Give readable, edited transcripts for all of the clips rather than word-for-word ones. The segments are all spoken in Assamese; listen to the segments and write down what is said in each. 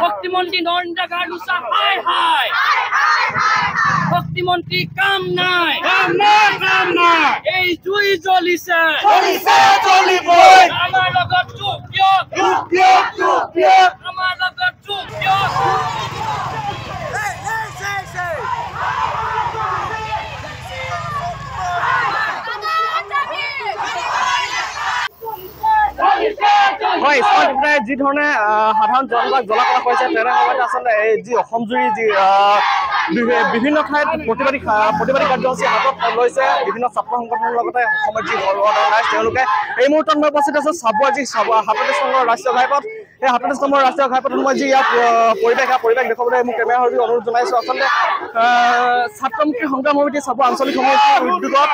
শক্তিমন্ত্ৰী নৰেন্দ্ৰ গাড়ুসা হাই হাই শক্তিমন্ত্ৰী কাম নাই এই জুই জ্বলিছে আমাৰ লগত চুপ আমাৰ লগত চুপ হয় স্মাৰ্ট যি ধৰণে সাধাৰণ জনতাক জ্বলা কৰা হৈছে তেনে সময়তে আচলতে এই যি অসম জুৰি যি বিভিন্ন ঠাইত প্ৰতিবাদী কাৰ্যসূচী হাতত লৈছে বিভিন্ন ছাত্ৰ সংগঠনৰ লগতে অসমৰ যি ৰাইজ তেওঁলোকে এই মুহূৰ্তত মই উপস্থিত আছো চাবুৱাৰ যি ৩৭ নম্বৰ ৰাষ্ট্ৰীয় ঘাইপথ এই ৩৭ নম্বৰ ৰাষ্ট্ৰীয় ঘাইপথত মই যি ইয়াৰ পৰিৱেশ দেখুৱাবলৈ মোক কেমেৰা সৈতে অনুৰোধ জনাইছো আচলতে ছাত্ৰমুক্তি সংগ্ৰাম সমিতি চাবুৱা আঞ্চলিক সমিতিৰ উদ্যোগত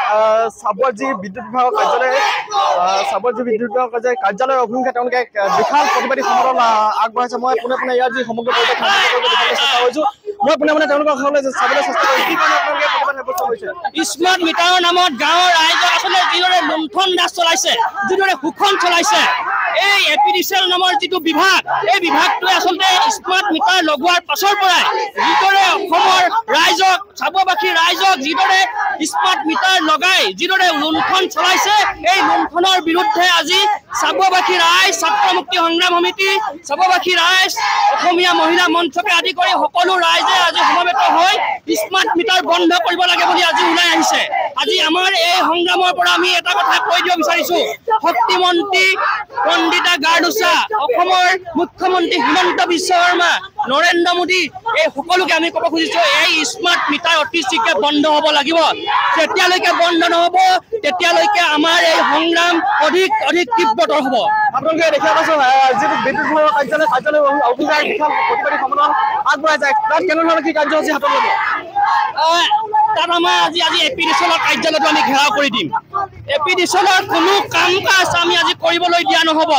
চাবুৱাৰ যি বিদ্যুৎ বিভাগৰ কাৰ্যালয়ৰ অভিমুখে তেওঁলোকে বিশাল প্ৰতিবাদী সমদল আগবঢ়াইছে মই পোনে ইয়াৰ যি সমগ্ৰ পৰিৱেশ চেষ্টা কৰিছো মই পোনে তেওঁলোকক চাবলৈ চেষ্টা কৰিছো কি কাৰণে আপোনালোকে প্ৰতিবাদ ব্যৱস্থা কৰিছে স্মাৰ্ট মিটাৰৰ নামত গাঁৱৰ ৰাইজক আচলতে যিদৰে লুণ্ঠন ৰাজ চলাইছে যিদৰে শোষণ চলাইছে এই এপিডিচিএল নামৰ যিটো বিভাগ এই বিভাগটোৱে আচলতে স্মাৰ্ট মিটাৰ লগোৱাৰ পাছৰ পৰাই যিদৰে অসমৰ ৰাইজক চাবুৱাবাসী ৰাইজক যিদৰে স্মাৰ্ট মিটাৰ লগাই যিদৰে লুণ্ঠন চলাইছে এই লুণ্ঠনৰ বিৰুদ্ধে আজি চাবুৱাবাসী ৰাইজ ছাত্ৰ মুক্তি সংগ্ৰাম সমিতি চাবুৱাবাসী ৰাইজ অসমীয়া মহিলা মঞ্চকে আদি কৰি সকলো ৰাইজে আজি সমবেত হৈ স্মাৰ্ট মিটাৰ বন্ধ কৰিব লাগে বুলি আজি ওলাই আহিছে আজি আমাৰ এই সংগ্ৰামৰ পৰা আমি এটা কথা কৈ দিব বিচাৰিছো শক্তিমন্ত্ৰী পণ্ডিতা গাৰ্ডুচা অসমৰ মুখ্যমন্ত্ৰী হিমন্ত বিশ্ব শৰ্মা নৰেন্দ্ৰ মোদী এই সকলোকে আমি ক'ব খুজিছো এই স্মাৰ্ট মিটাৰ অতি শীঘ্ৰে বন্ধ হ'ব লাগিব যেতিয়ালৈকে বন্ধ নহ'ব তেতিয়ালৈকে আমাৰ এই সংগ্ৰাম অধিক তীব্ৰতৰ হ'ব আপোনালোকে দেখা পাইছো যিটো বিদ্যুৎ বিভাগৰ কাৰ্যালয় অভিযান বিশাল প্ৰতিবাদী সমদল আগবঢ়াই যায় তাত কেনেধৰণৰ কি কাৰ্যসূচী হাতত ল'ব তাত আমাৰ আজি এপিডিচিএলৰ কাৰ্যালয়টো আমি ঘেৰাও কৰি দিম এপিডিচিএলৰ কোনো কাম কাজ আমি আজি কৰিবলৈ দিয়া নহ'ব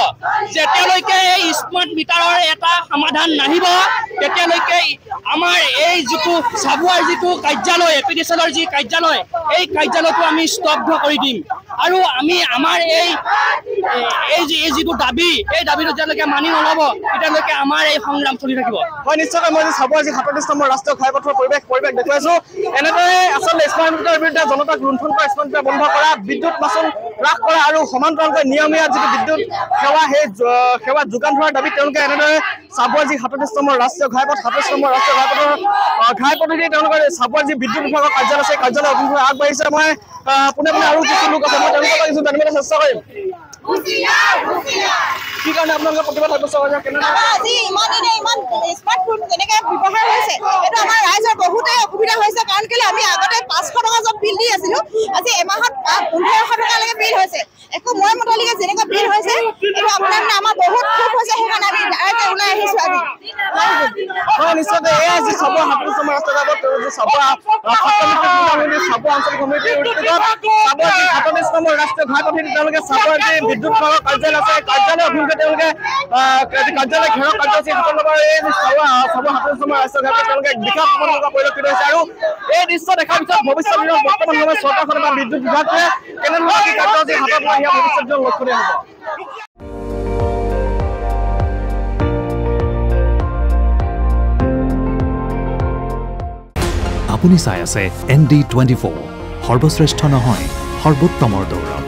যেতিয়ালৈকে এই স্মাৰ্ট মিটাৰৰ এটা সমাধান নাহিব তেতিয়ালৈকে আমাৰ এই যিটো চাবুৱাৰ যিটো কাৰ্যালয় এপিডিচিএলৰ যি কাৰ্যালয় এই কাৰ্যালয়টো আমি স্তব্ধ কৰি দিম আৰু আমি আমাৰ এই যিটো দাবী এই দাবীটো যেতিয়ালৈকে মানি নল'ব তেতিয়ালৈকে আমাৰ এই সংগ্ৰাম চলি থাকিব হয় নিশ্চয়কৈ মই চাবুৱাৰ যি ৩৭ নম্বৰ ৰাষ্ট্ৰীয় ঘাইপথৰ পৰিৱেশ দেখুৱাইছো এনেদৰে আচলতে স্মাৰ্ট মিটাৰৰ বিৰুদ্ধে জনতাক লুণ্ঠন কৰা স্মাৰ্ট মিটাৰ বন্ধ কৰা বিদ্যুৎ মাচুল হ্ৰাস কৰা আৰু সমান্তৰালকৈ নিয়মীয়া যিটো বিদ্যুৎ সেৱা সেই সেৱা যোগান ধৰাৰ দাবী তেওঁলোকে এনেদৰে চাবুৱাৰ যি ৩৭ নম্বৰ ৰাষ্ট্ৰীয় ঘাইপথ ৩৭ নম্বৰ ৰাষ্ট্ৰীয় ঘাইপথেদি তেওঁলোকৰ চাবুৱাৰ যি বিদ্যুৎ বিভাগৰ কাৰ্যালয় আছে কাৰ্যালয় অভিমুখে আগবাঢ়িছে মই পোনে আৰু কিছু লোক আছে মই তেওঁলোকৰ কিছু জানিবলৈ চেষ্টা কৰিম কি কাৰণে আপোনালোকে প্ৰতিবাদ সাব্যস্ত কৰিছে আজি ইমান স্মাৰ্টফোন যেনেকৈ ব্যৱহাৰ হৈছে এইটো আমাৰ ৰাইজৰ বহুতেই অসুবিধা হৈছে কাৰণ কেলৈ আমি আগতে 500 টকা য'ত বিল দি আছিলোঁ আজি এমাহত 1500 টকালৈকে বিল হৈছে একো মই মতলৈকে যেনেকৈ বিল হৈছে এইটো আপোনাৰ আমাৰ বহুত ক্ষোভ হৈছে সেইকাৰণে আমি ৰাইজে ওলাই আহিছোঁ আজি হয় নিশ্চয়কৈ এয়া যি চাবুৱা ৩৭ নম্বৰ ৰাষ্ট্ৰীয় ঘাইপথ চাবুৱা আঞ্চলিক সমিতিৰ উদ্যোগত চাবুৱা যি ৩৭ নম্বৰ ৰাষ্ট্ৰীয় ঘাইপথেদি তেওঁলোকে চাবুৱাৰ যি বিদ্যুৎ বিভাগৰ কাৰ্যালয় আছে কাৰ্যালয় অভিমুখে তেওঁলোকে কাৰ্যালয় ঘেৰাও কাৰ্যসূচী হাতত ল'ব এই চাবুৱা ৩৭ নম্বৰ ৰাষ্ট্ৰীয় ঘাইপথ তেওঁলোকে বিশাল সমদল পৰিলক্ষিত হৈছে আৰু এই দৃশ্য দেখাৰ পিছত ভৱিষ্যত দিনত বৰ্তমান সময়ত চৰকাৰখনে বা বিদ্যুৎ বিভাগটোৱে কেনেধৰণৰ কি কাৰ্যসূচী হাতত লৈ সেয়া ভৱিষ্যত দিনত লক্ষণীয় হ'ব আপুনি চাই আছে ND24 সৰ্বশ্ৰেষ্ঠ নহয় সৰ্বোত্তমৰ দৌৰ